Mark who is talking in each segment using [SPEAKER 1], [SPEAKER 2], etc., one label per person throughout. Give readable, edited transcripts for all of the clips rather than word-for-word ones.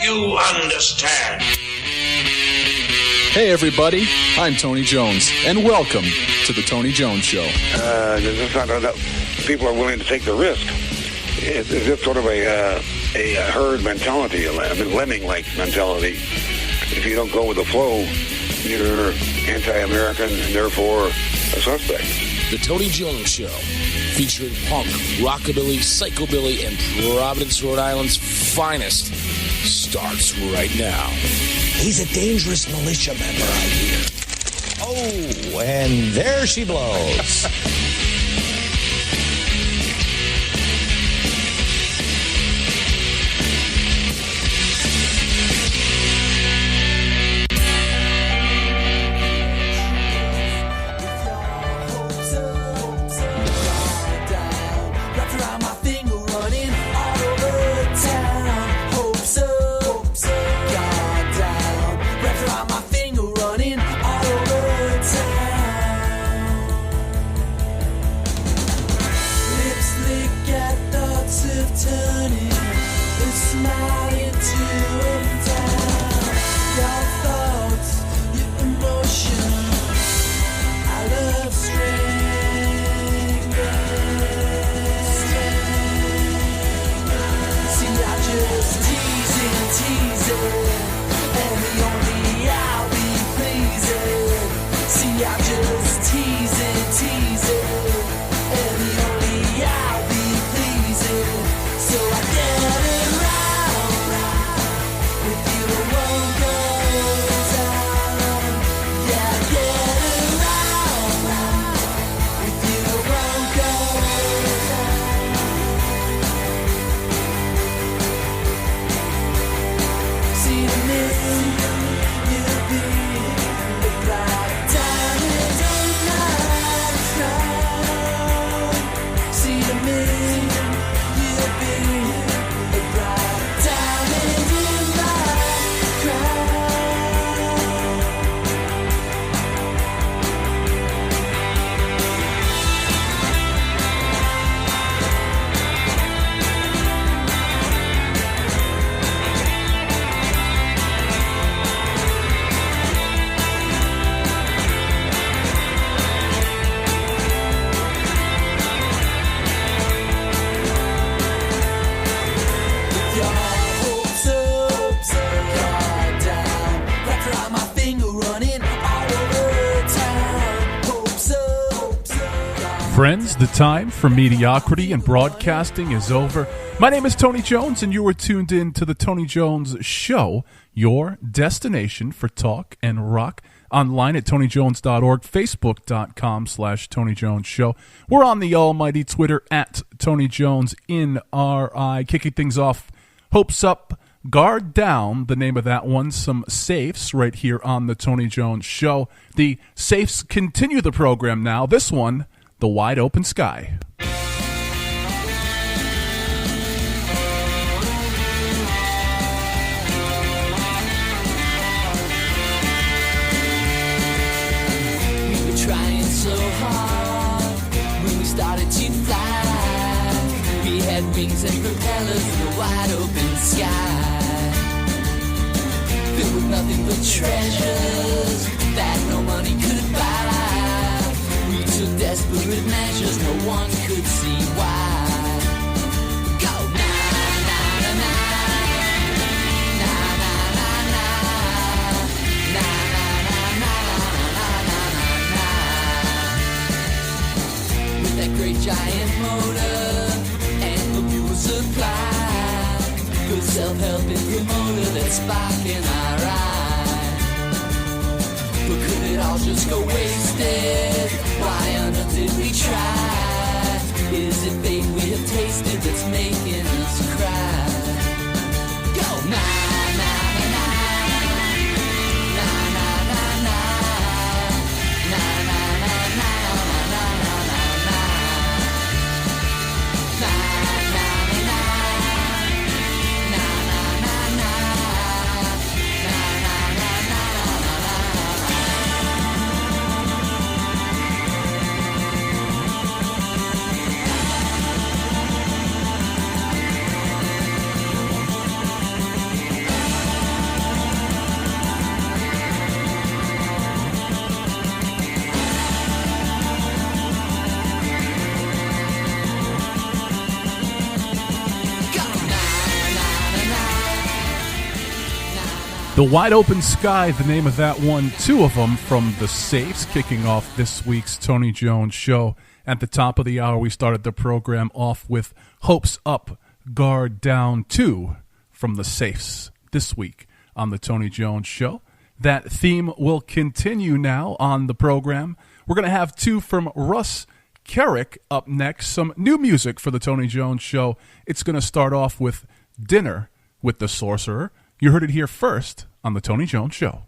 [SPEAKER 1] you understand?
[SPEAKER 2] Hey everybody, I'm Tony Jones, and welcome to the Tony Jones Show.
[SPEAKER 3] It's not that people are willing to take the risk. It's just sort of a herd mentality, a lemming-like mentality. If you don't go with the flow, you're anti-American and therefore a suspect.
[SPEAKER 4] The Tony Jones Show, featuring punk, rockabilly, psychobilly, and Providence, Rhode Island's finest, starts right now.
[SPEAKER 5] He's a dangerous militia member, I hear. Oh, and there she blows.
[SPEAKER 6] Friends, the time for mediocrity and broadcasting is over. My name is Tony Jones, and you are tuned in to the Tony Jones Show, your destination for talk and rock. Online at TonyJones.org, Facebook.com/Tony Jones Show. We're on the almighty Twitter at Tony Jones in RI. Kicking things off, Hopes Up, Guard Down, the name of that one. Some safes right here on the Tony Jones Show. The safes continue the program now. This one, The Wide Open Sky.
[SPEAKER 7] We were trying so hard when we started to fly. We had wings and propellers in the wide open sky. There were nothing but treasures that no money could buy. We took desperate measures, no one could see why. Go na na na na, na na na na, na na na na na na. With that great giant motor and the fuel supply, good self-helping promoter that's sparking our eye. But could it all just go wasted? Why on earth did we try? Is it fate we have tasted that's making us cry? Go na na na na, na na na na, na na na na na na na na, na na na na, na na na na, na na na na.
[SPEAKER 6] The Wide Open Sky, the name of that one. Two of them from The Safes, kicking off this week's Tony Jones show. At the top of the hour, we started the program off with Hopes Up, Guard Down 2 from The Safes this week on the Tony Jones show. That theme will continue now on the program. We're going to have two from Russ, Carrick up next. Some new music for the Tony Jones show. It's going to start off with Dinner with the Sorcerer. You heard it here first on the Tony Jones show.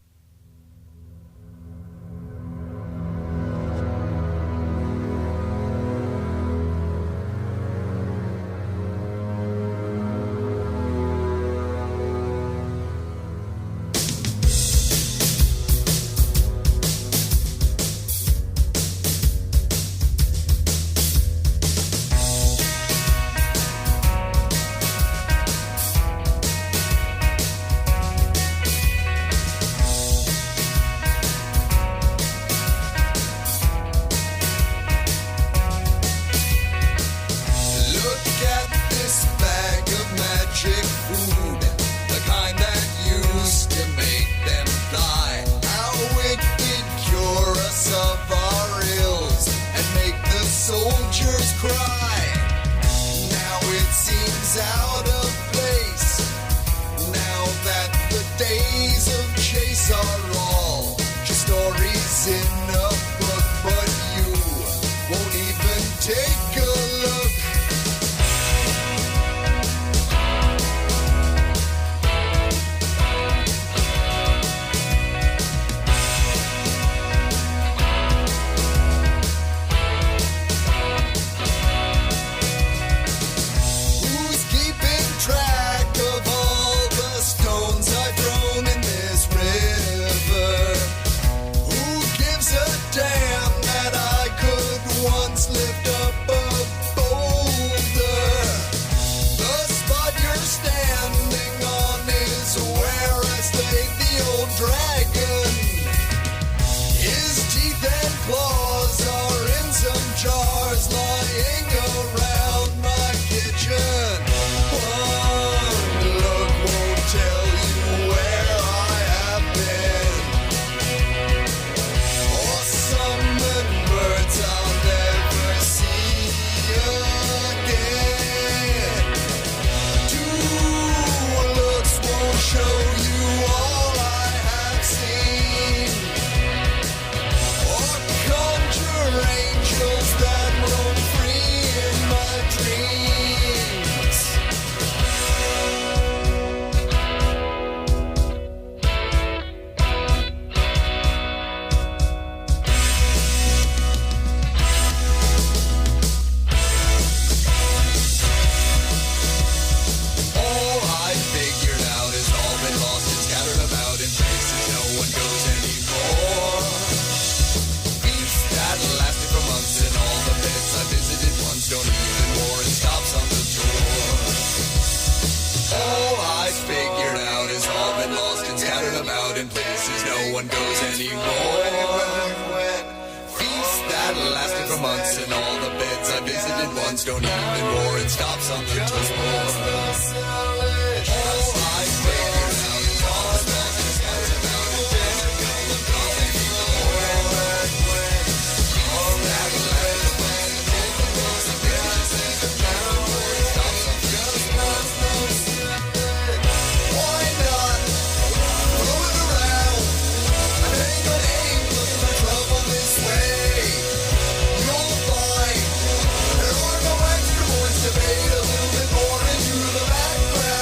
[SPEAKER 8] Fade a little bit more into the background.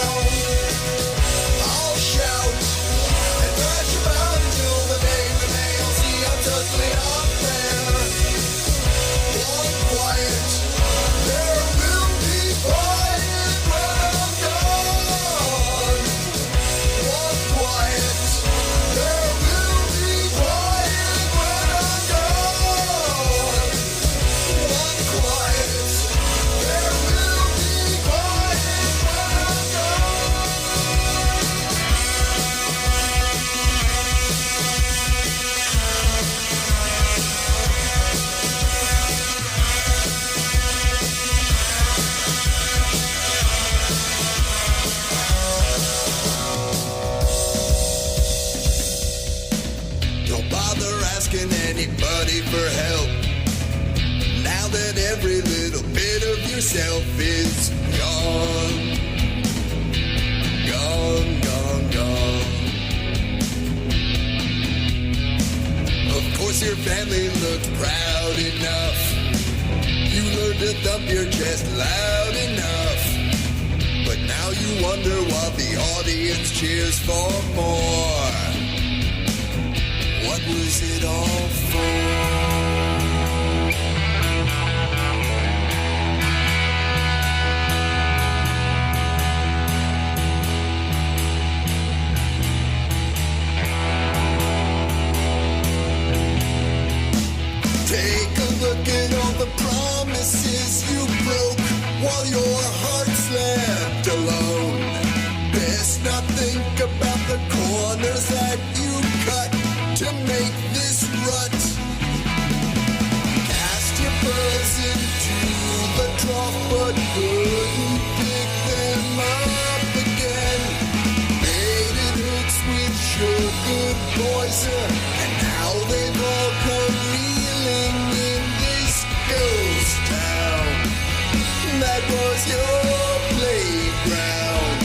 [SPEAKER 8] asking anybody for help. Now that every little bit of yourself is gone. Gone, gone, gone. Of course your family looked proud enough. You learned to thump your chest loud enough. But now you wonder what the audience cheers for more. What was it all for? Take a look at all the promises you broke while your heart slept alone. Best not think about the corners that you cut to make this rut. Cast your pearls into the trough, but couldn't pick them up again. Baited hooks with sugar poison, and now they've all come reeling in this ghost town. That was your playground.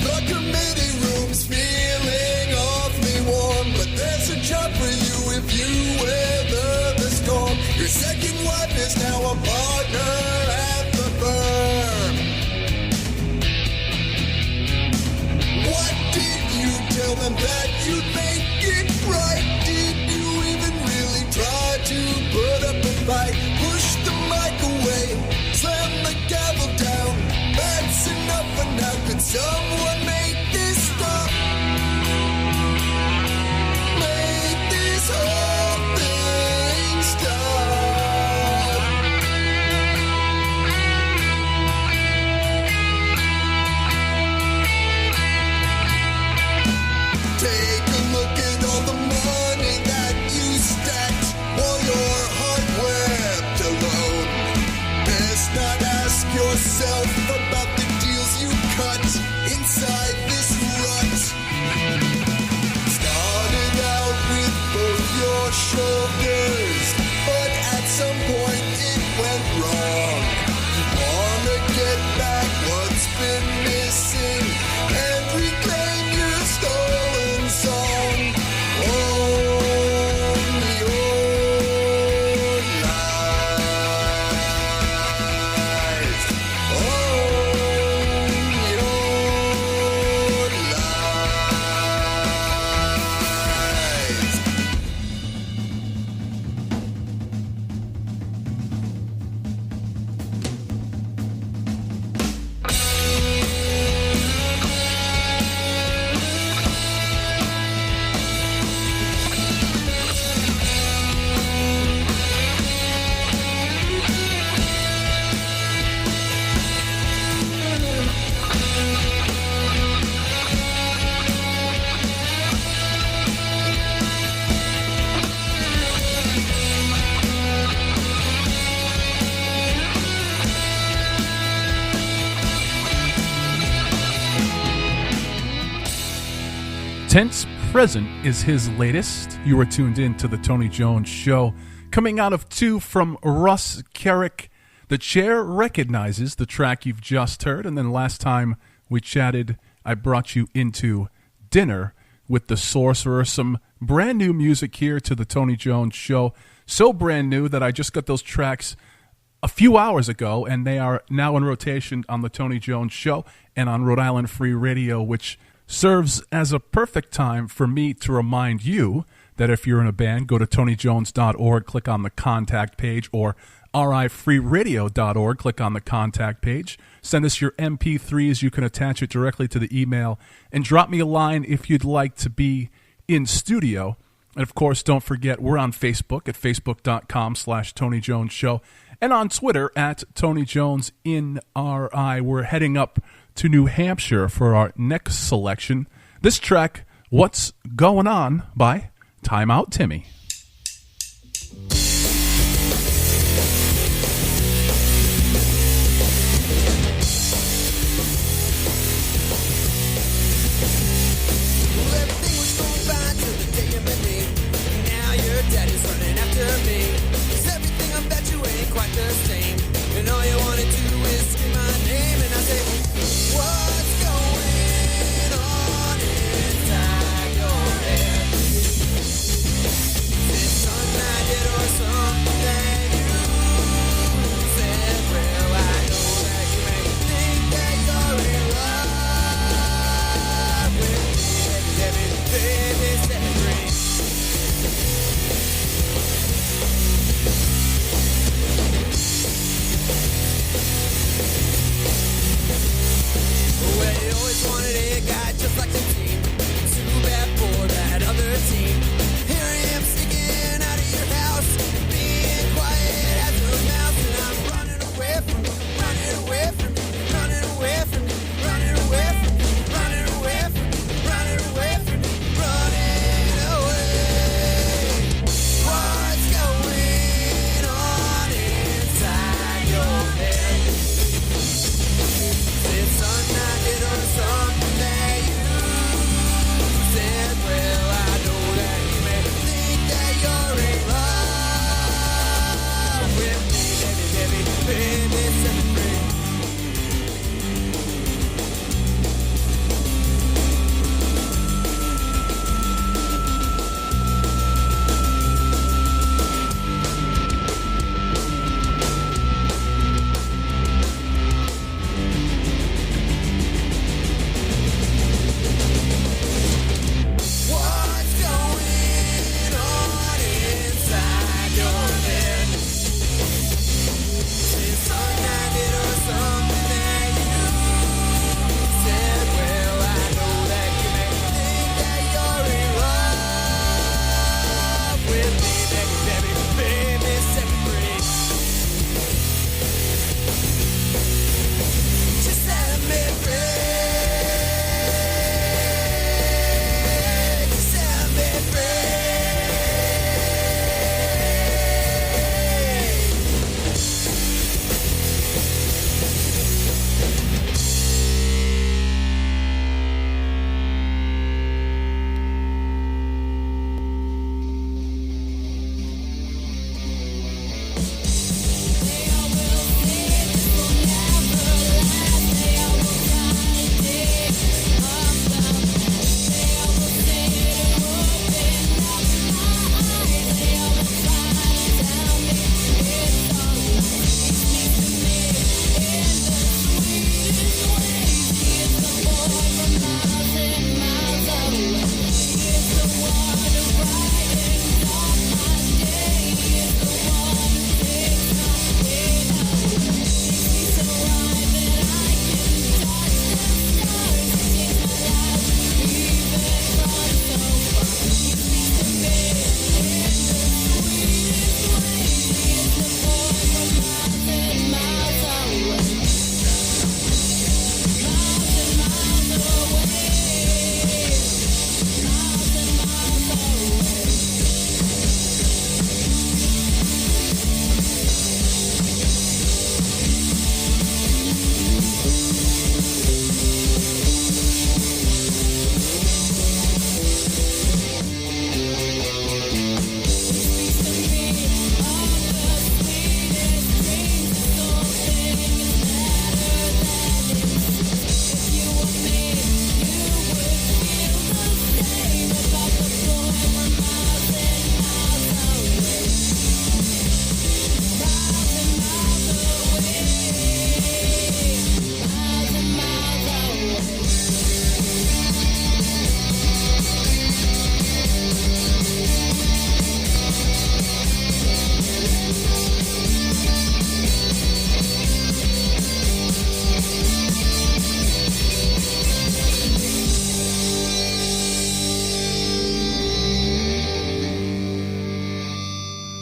[SPEAKER 8] The committee room's feeling awfully warm, but there's a job for you if you weather the storm. Your second wife is now a partner at the firm. What did you tell them that you'd make it right? Did you even really try to put up a fight? Push the mic away, slam the gavel down. That's enough for now. Could someone make this stop? Make this whole thing stop. Take a look at all the money that you stacked while your heart wept alone. Best not ask yourself about the deals you cut inside this rut. Started out with both your shoulders, but at some point it went wrong. You wanna get back what's been missing and reclaim your stolen song. Own your lies. Own your lies.
[SPEAKER 6] Tense Present is his latest. You are tuned in to the Tony Jones Show. Coming out of 2 from Russ, Carrick. The Chair recognizes the track you've just heard. And then last time we chatted, I brought you into Dinner with the Sorcerer. Some brand new music here to the Tony Jones Show. So brand new that I just got those tracks a few hours ago, and they are now in rotation on the Tony Jones Show and on Rhode Island Free Radio, which serves as a perfect time for me to remind you that if you're in a band, go to tonyjones.org, click on the contact page, or rifreeradio.org, click on the contact page. Send us your MP3s. You can attach it directly to the email, and drop me a line if you'd like to be in studio. And, of course, don't forget, we're on Facebook at facebook.com/Tony Jones Show, and on Twitter at Tony Jones in RI. We're heading up to New Hampshire for our next selection. This track, What's Going On, by Time Out Timmy.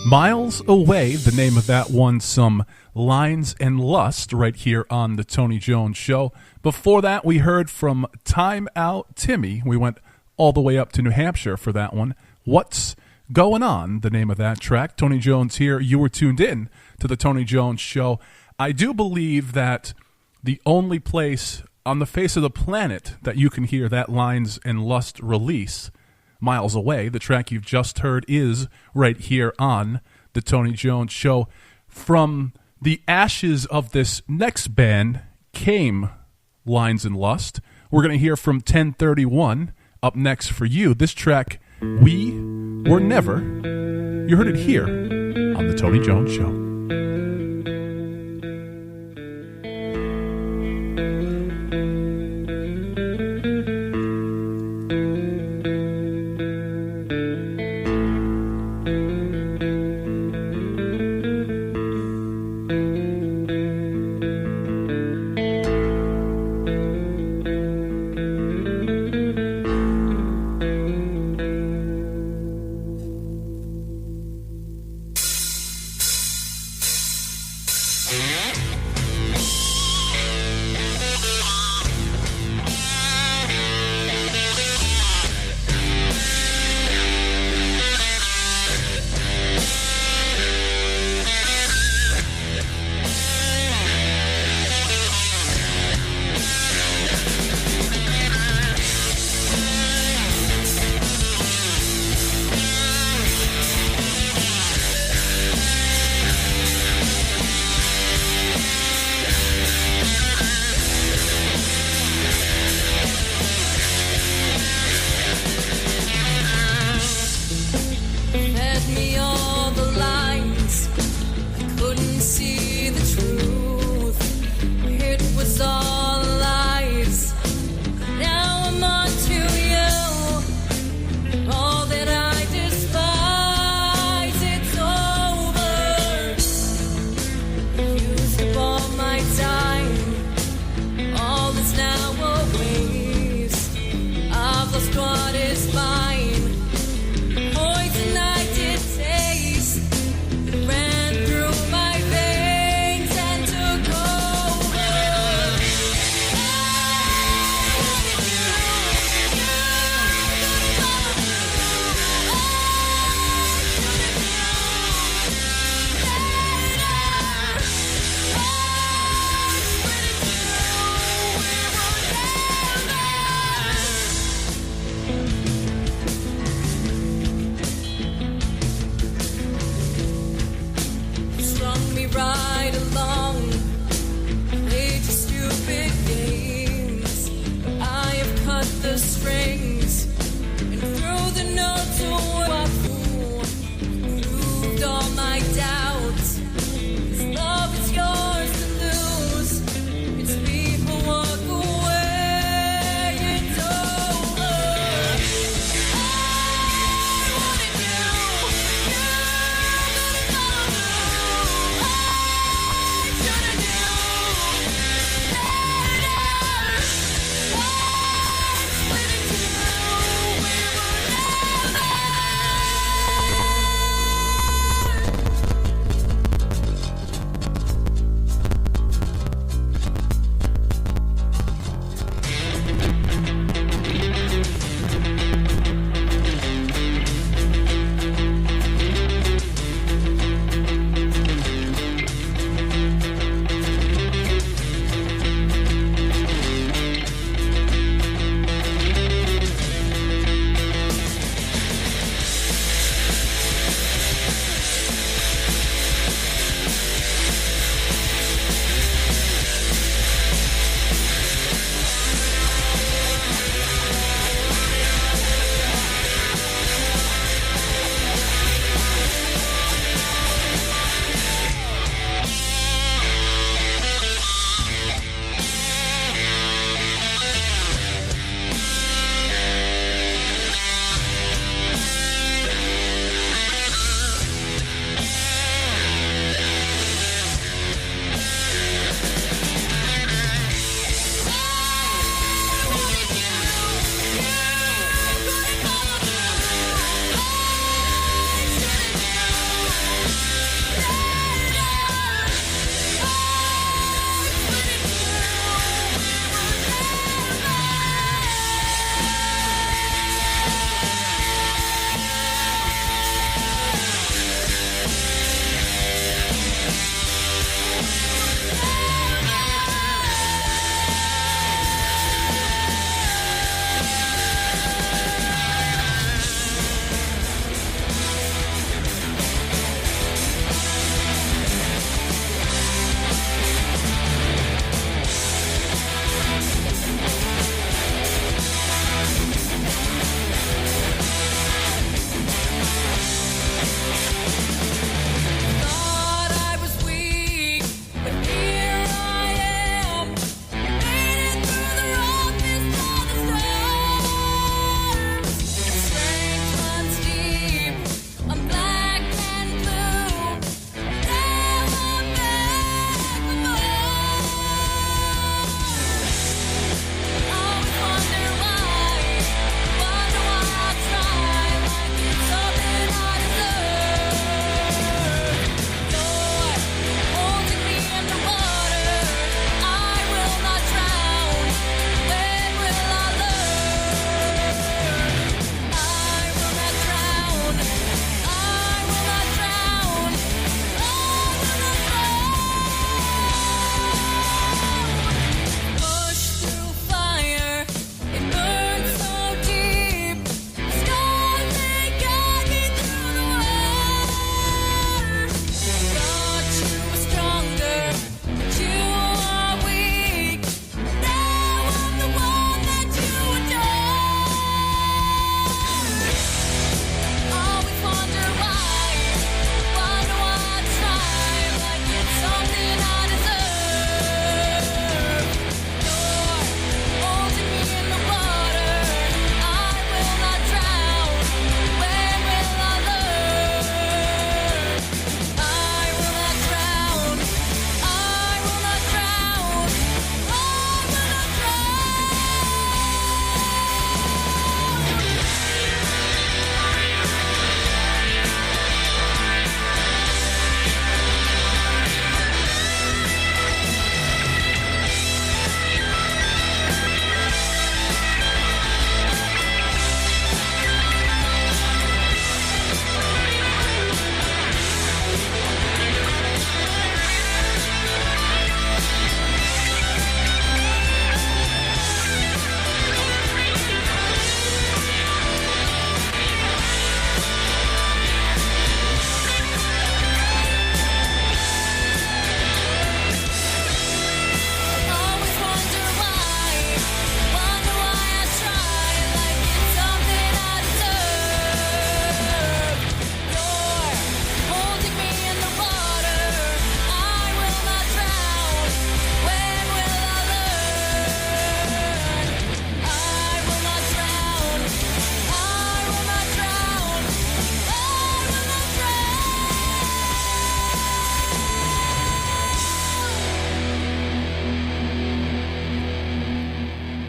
[SPEAKER 6] Miles Away, the name of that one, some Lines and Lust right here on the Tony Jones Show. Before that, we heard from Time Out Timmy. We went all the way up to New Hampshire for that one. What's Going On, the name of that track. Tony Jones here. You were tuned in to the Tony Jones Show. I do believe that the only place on the face of the planet that you can hear that Lines and Lust release, Miles Away, the track you've just heard, is right here on the Tony Jones Show. From the ashes of this next band came Lines and Lust. We're going to hear from 1031 up next for you. This track, We Were Never. You heard it here on the Tony Jones Show.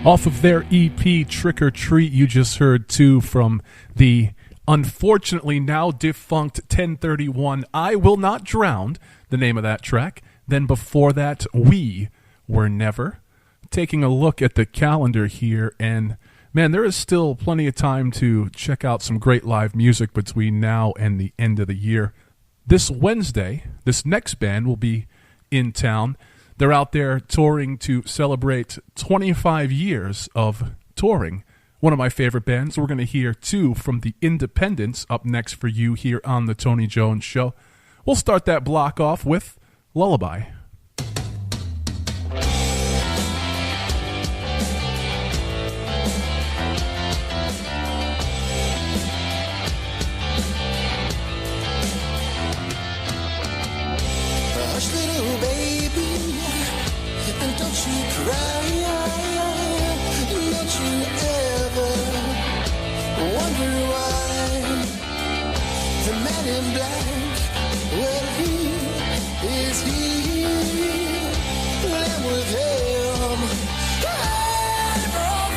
[SPEAKER 6] Off of their EP, Trick or Treat, you just heard two from the unfortunately now defunct 1031, I Will Not Drown, the name of that track. Then before that, We Were Never. Taking a look at the calendar here, and man, there is still plenty of time to check out some great live music between now and the end of the year. This Wednesday, this next band will be in town. They're out there touring to celebrate 25 years of touring. One of my favorite bands. We're going to hear two from the Independents up next for you here on the Tony Jones Show. We'll start that block off with Lullaby.
[SPEAKER 8] Hush, little baby, and don't you cry. Don't you ever wonder why the man in black, well, he is here. And with him, God from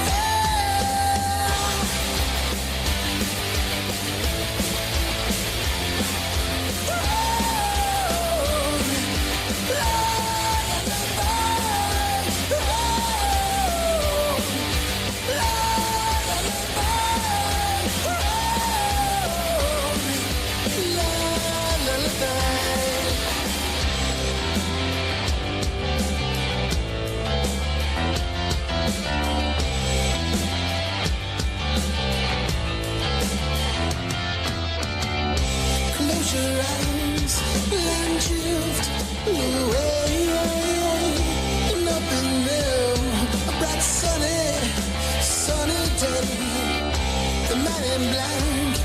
[SPEAKER 8] close your eyes and drift away. And up in them, a bright sunny day. The man in black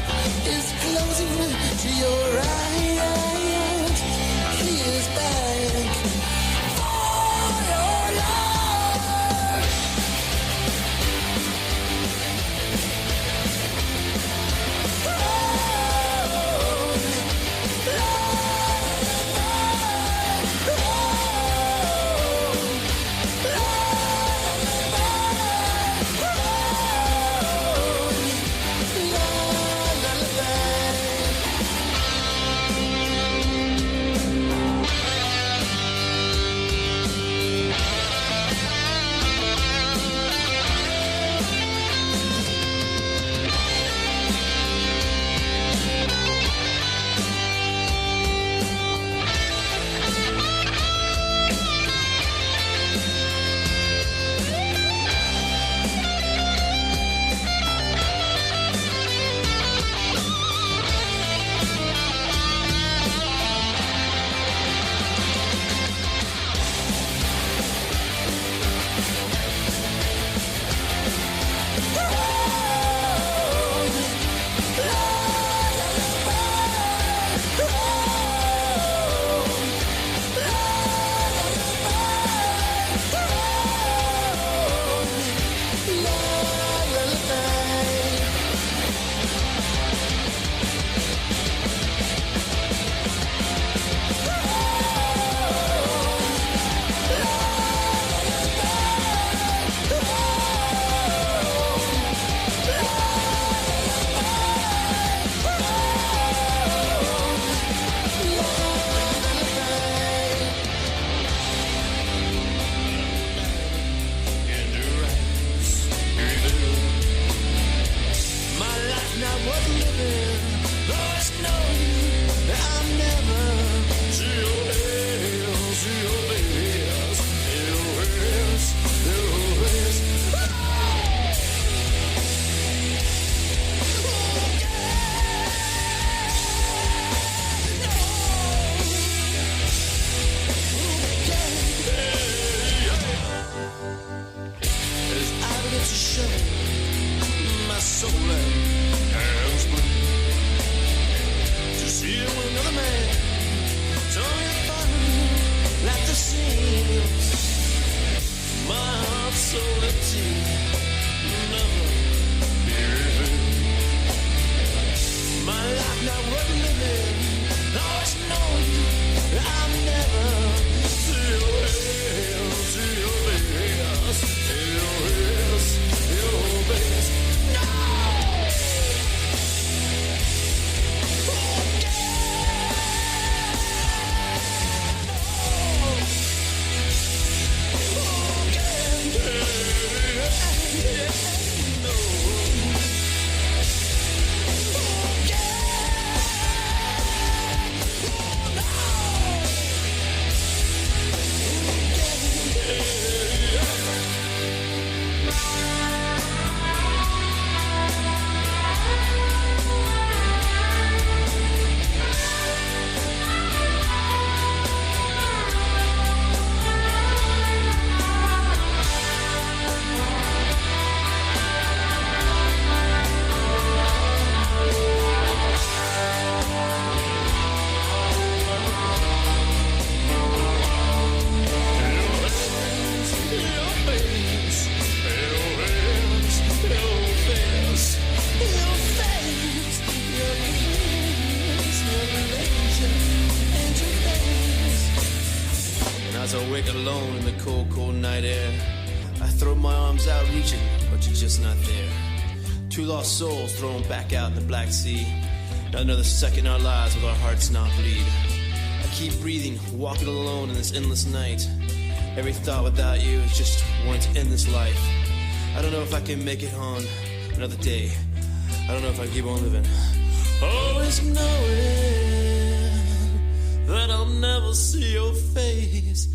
[SPEAKER 8] is closing to your right. He is back for your love. Oh,
[SPEAKER 9] as I wake alone in the cold, cold night air. I throw my arms out reaching, but you're just not there. Two lost souls thrown back out in the Black Sea. Not another second in our lives with our hearts not bleed. I keep breathing, walking alone in this endless night. Every thought without you is just wanting to end this life. I don't know if I can make it on another day. I don't know if I can keep on living. Always knowing that I'll never see your face.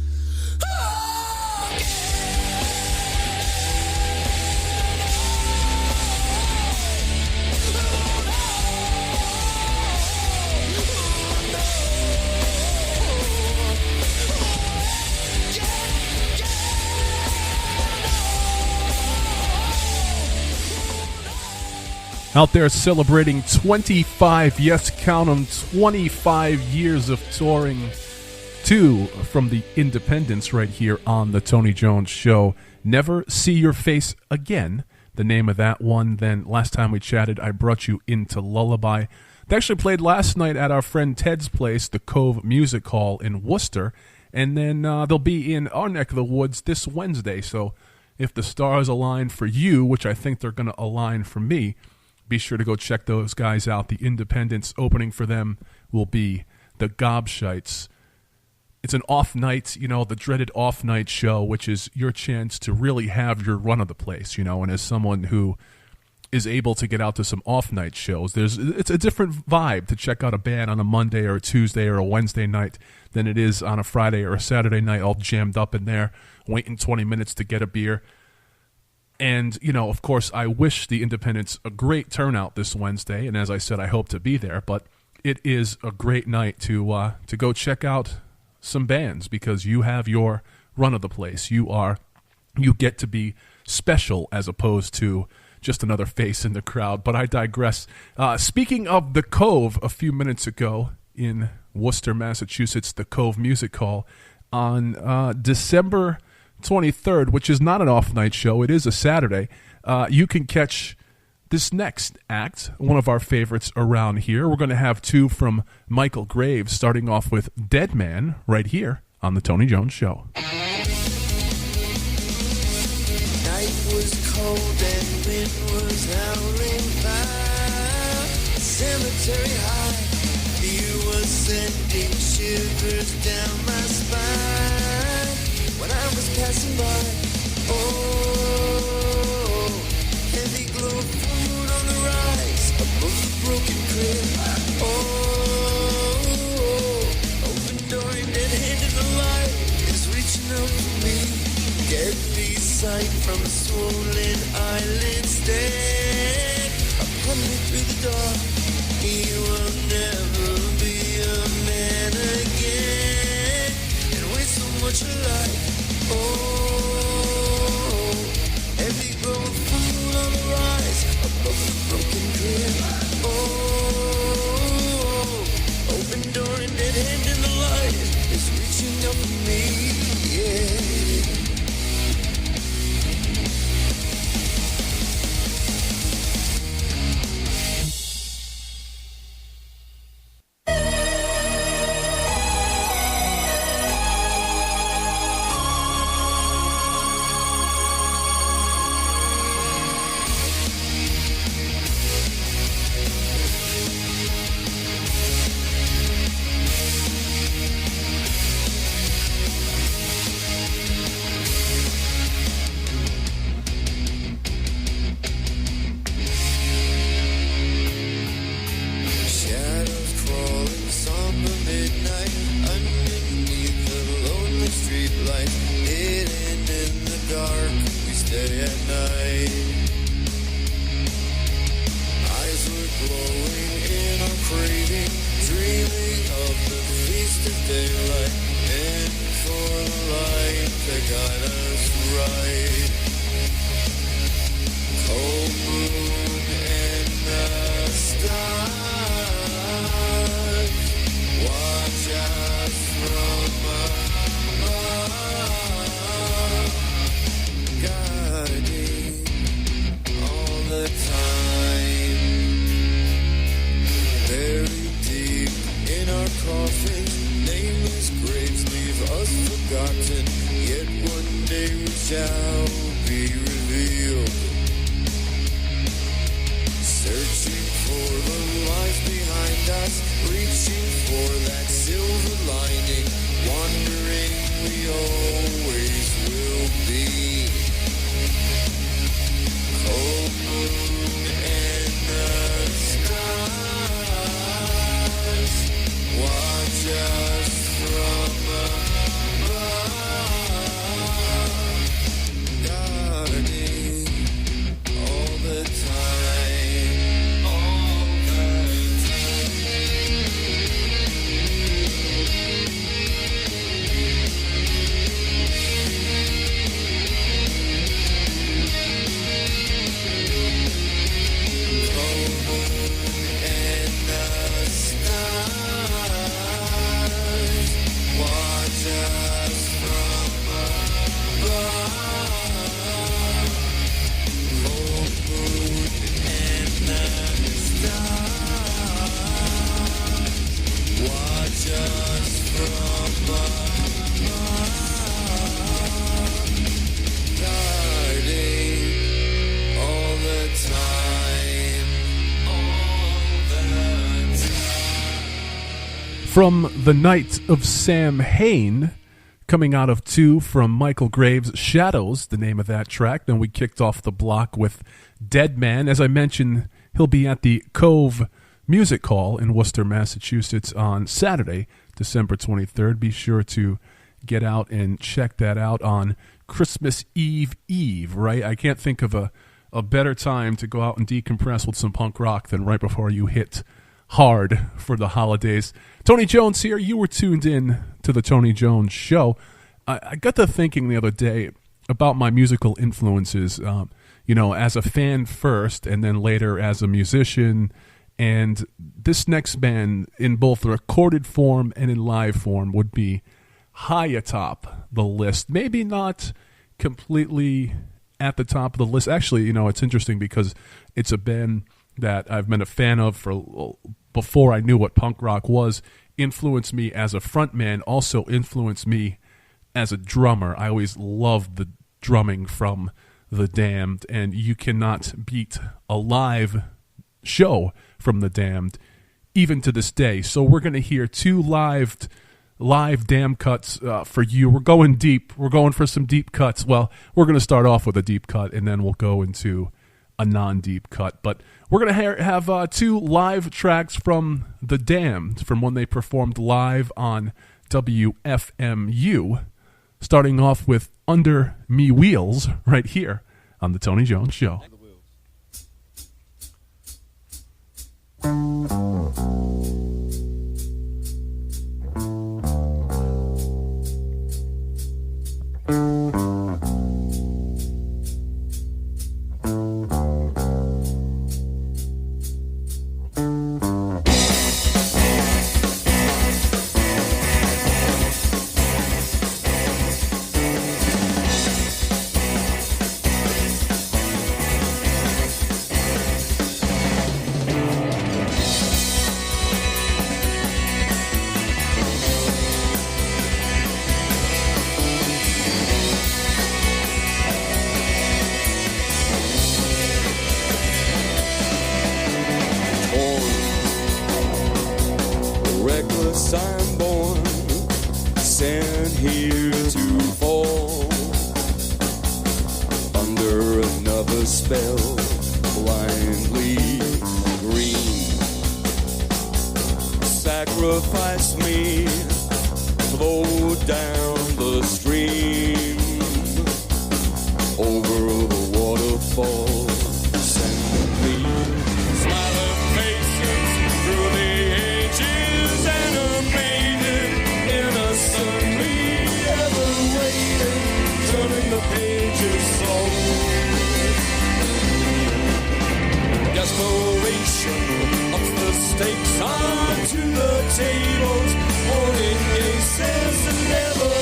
[SPEAKER 6] Out there celebrating 25, yes, count 'em, 25 years of touring. Two from the Independents right here on the Tony Jones Show. Never See Your Face Again, the name of that one. Then last time we chatted, I brought you into Lullaby. They actually played last night at our friend Ted's place, the Cove Music Hall in Worcester. And then they'll be in our neck of the woods this Wednesday. So if the stars align for you, which I think they're going to align for me, be sure to go check those guys out. The Independents opening for them will be the Gobshites. It's an off night, you know, the dreaded off night show, which is your chance to really have your run of the place, you know. And as someone who is able to get out to some off night shows, it's a different vibe to check out a band on a Monday or a Tuesday or a Wednesday night than it is on a Friday or a Saturday night, all jammed up in there, waiting 20 minutes to get a beer. And, you know, of course, I wish the Independents a great turnout this Wednesday. And as I said, I hope to be there. But it is a great night to go check out some bands because you have your run of the place. You get to be special as opposed to just another face in the crowd. But I digress. Speaking of the Cove, a few minutes ago in Worcester, Massachusetts, the Cove Music Hall on December 23rd, which is not an off-night show. It is a Saturday. You can catch this next act, one of our favorites around here. We're going to have two from Michael Graves, starting off with Dead Man right here on The Tony Jones Show.
[SPEAKER 8] Night was cold and wind was howling by. Cemetery high, you were sending shivers down my spine. When I was passing by, oh, heavy glow of food on the rise above the broken crib. Oh, open door and dead hand in the light is reaching out for me. Deadly sight from a swollen eyelid stand. Upon me through the dark, he will never be a man again. And with so much light. Oh, heavy glow of food on the rise above the broken crib. Oh, open door and dead hand in the light is reaching up for me, yeah. shall be revealed. Searching for the lies behind us, reaching for that silver lining, wondering we always will be. Cold moon and the stars watch us from above, guarding all the time, all the cold moon and the stars watch us from above. Cold moon and the stars watch us from above, guarding all the time, all the time.
[SPEAKER 6] From The Night of Sam Hain, coming out of 2 from Michael Graves' Shadows, the name of that track. Then we kicked off the block with Dead Man. As I mentioned, he'll be at the Cove Music Hall in Worcester, Massachusetts on Saturday, December 23rd. Be sure to get out and check that out on Christmas Eve, right? I can't think of a better time to go out and decompress with some punk rock than right before you hit hard for the holidays. Tony Jones here. You were tuned in to the Tony Jones Show. I got to thinking the other day about my musical influences, as a fan first and then later as a musician. And this next band, in both recorded form and in live form, would be high atop the list. Maybe not completely at the top of the list. Actually, it's interesting because it's a band that I've been a fan of for before I knew what punk rock was, influenced me as a frontman, also influenced me as a drummer. I always loved the drumming from The Damned, and you cannot beat a live show from The Damned, even to this day. So we're going to hear 2 live Damned cuts for you. We're going deep. We're going for some deep cuts. Well, we're going to start off with a deep cut, and then we'll go into a non-deep cut. But we're going to have 2 live tracks from The Damned, from when they performed live on WFMU, starting off with Under Me Wheels right here on The Tony Jones Show.
[SPEAKER 8] I'm born, sent here to fall under another spell, blindly green. Sacrifice me, flow down the stream, over the waterfall, send me smiling faces through the ages, animated, innocently, ever waiting, turning the pages slow. Desperation ups the stakes onto the tables, holding aces and never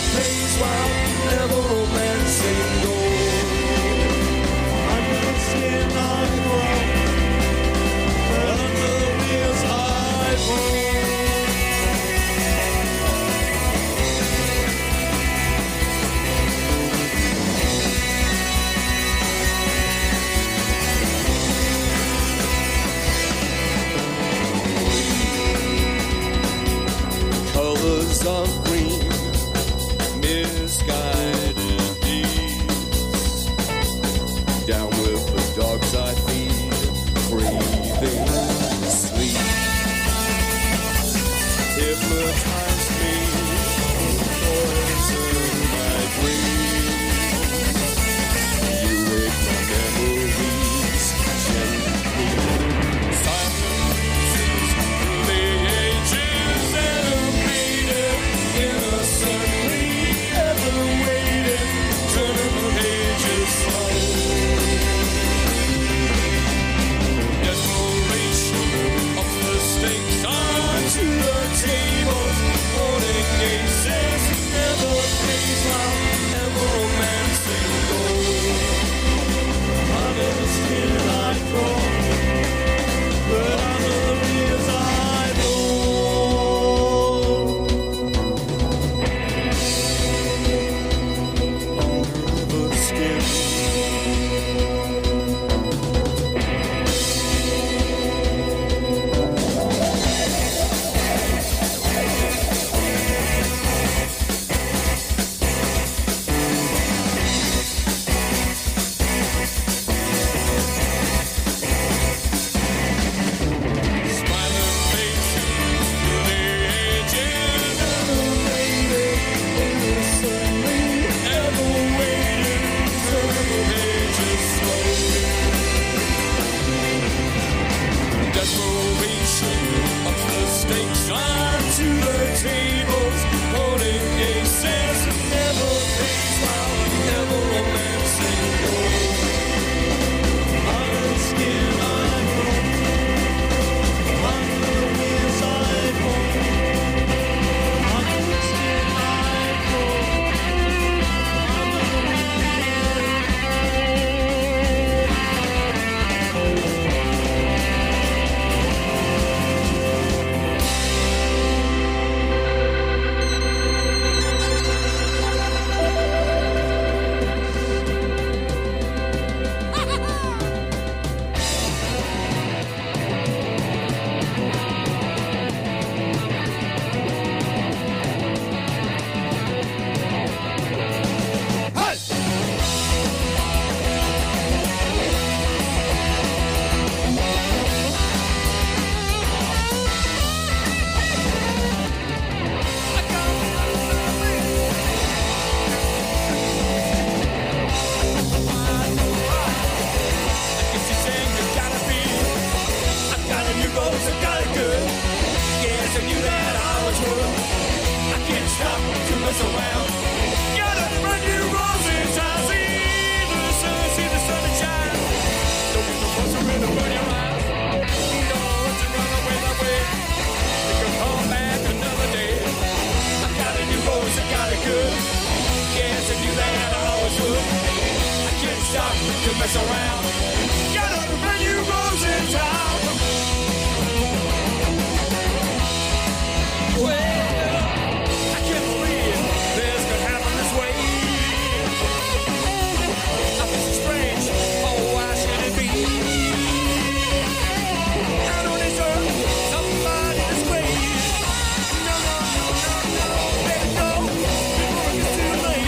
[SPEAKER 8] colors of green, misguided deeds. Down with the dogs I feed, breathing sleep. Hypnotize me, poison my dreams. You wake my memories gently. Silences the ages animated, innocently ever waiting. Turn the pages slow. Desperation of the stakes onto the table. Holding aces never pays while ever romancing gold. Under the skin I crawl, but under the ears I roll. Under the skin. Smiling faces, the ages animated, innocently ever waiting. Turn the pages slowly. Desperation of the stakes onto the tables. Holding aces never pays while ever romancing gold. Under the skin I roll. Under the wheels I roll. Under the skin I roll. Under the to mess around. Got a brand new rose in town. Well, I can't believe this could happen this way. I feel so strange. Oh, why should it be? I don't deserve somebody this way. No, no, no, no, no. Let it go before it's too late.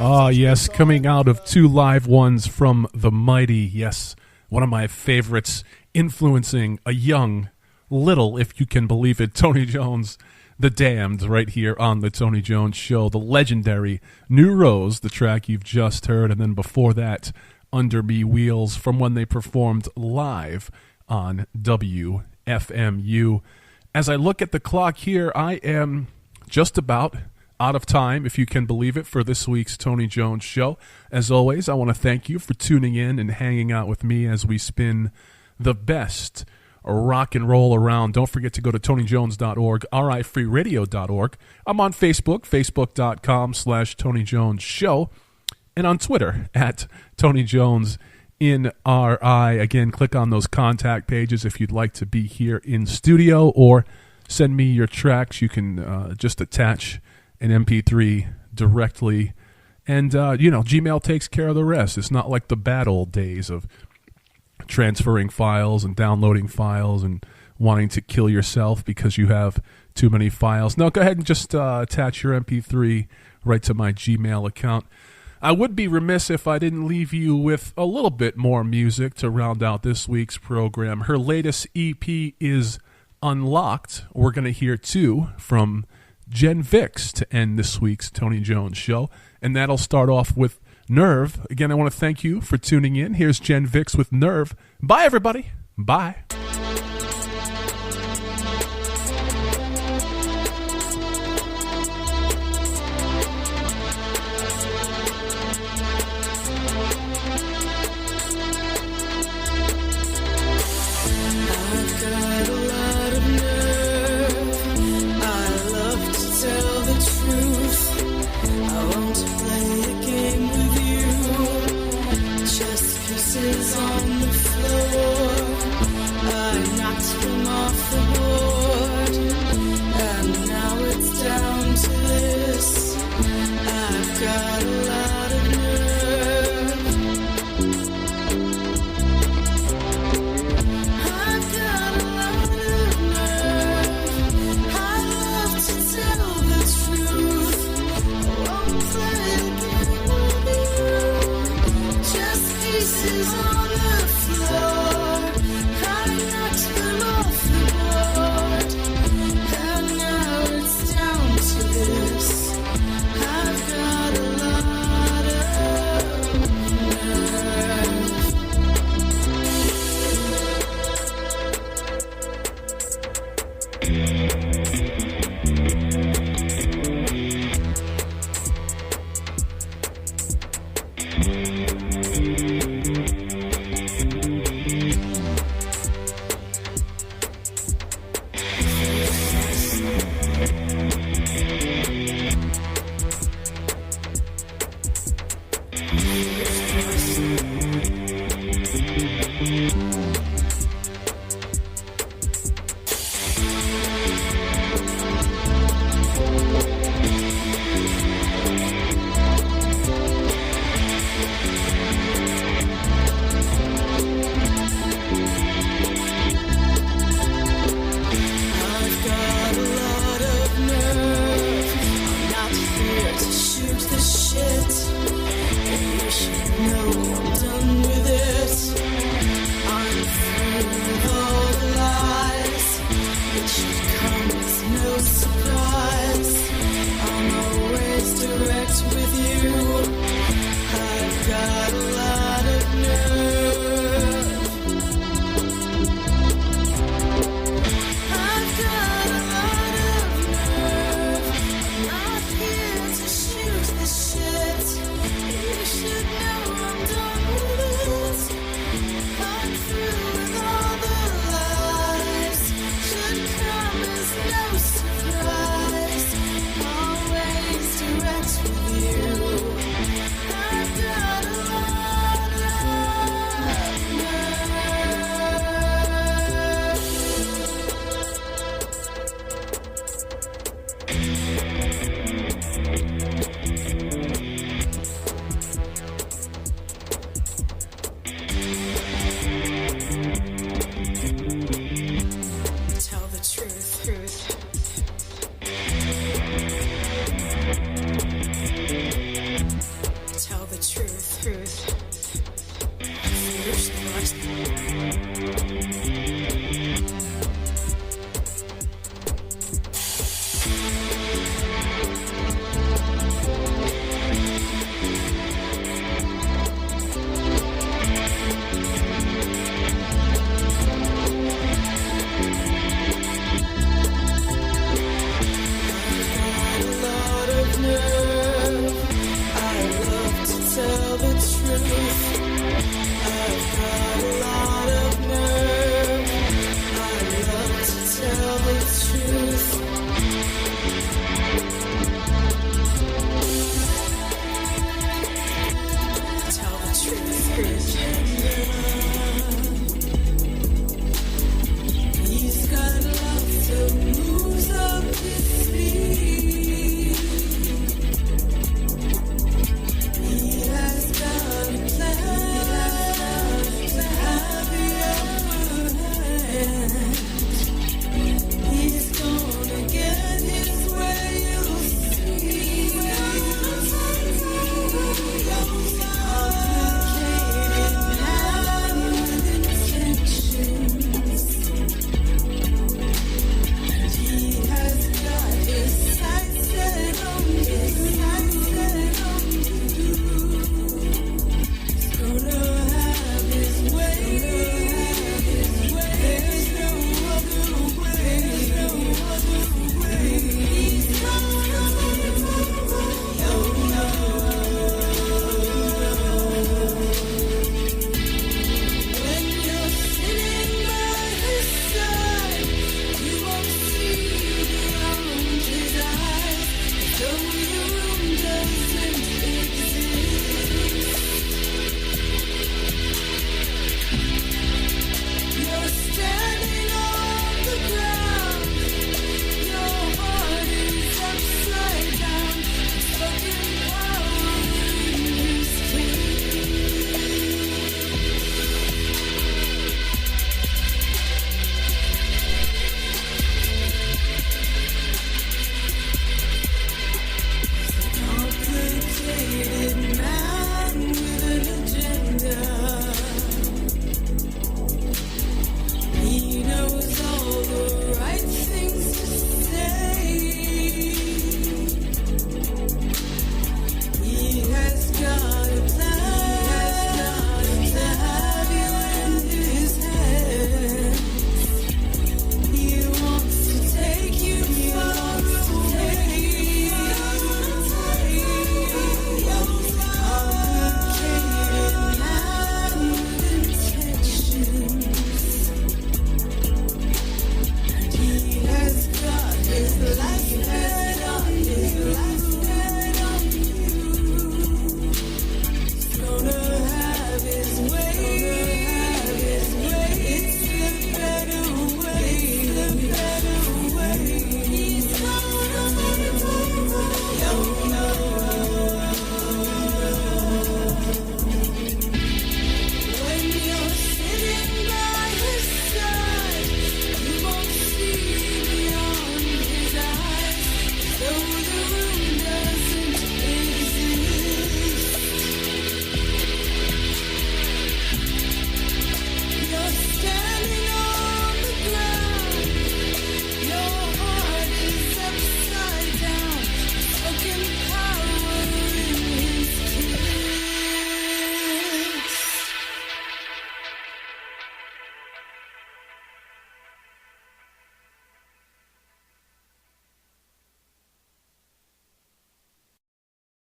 [SPEAKER 6] Ah, yes, coming out of 2 live ones from the mighty, yes, one of my favorites, influencing a young, little, if you can believe it, Tony Jones. The Damned right here on the Tony Jones Show. The legendary New Rose, the track you've just heard, and then before that, Under Me Wheels from when they performed live on WFMU. As I look at the clock here, I am just about out of time, if you can believe it, for this week's Tony Jones Show. As always, I want to thank you for tuning in and hanging out with me as we spin the best rock and roll around. Don't forget to go to TonyJones.org, rifreeradio.org. I'm on Facebook, facebook.com/Tony Jones Show, and on Twitter at Tony Jones in RI. Again, click on those contact pages if you'd like to be here in studio or send me your tracks. You can just attach an MP3 directly, and Gmail takes care of the rest. It's not like the bad old days of transferring files and downloading files and wanting to kill yourself because you have too many files. No, go ahead and just attach your MP3 right to my Gmail account. I would be remiss if I didn't leave you with a little bit more music to round out this week's program. Her latest EP is Unlocked. We're going to hear two from Jenn to end this week's Tony Jones Show, and that'll start off with Nerve. Again, I want to thank you for tuning in. Here's Jenn with Nerve. Bye, everybody. Bye.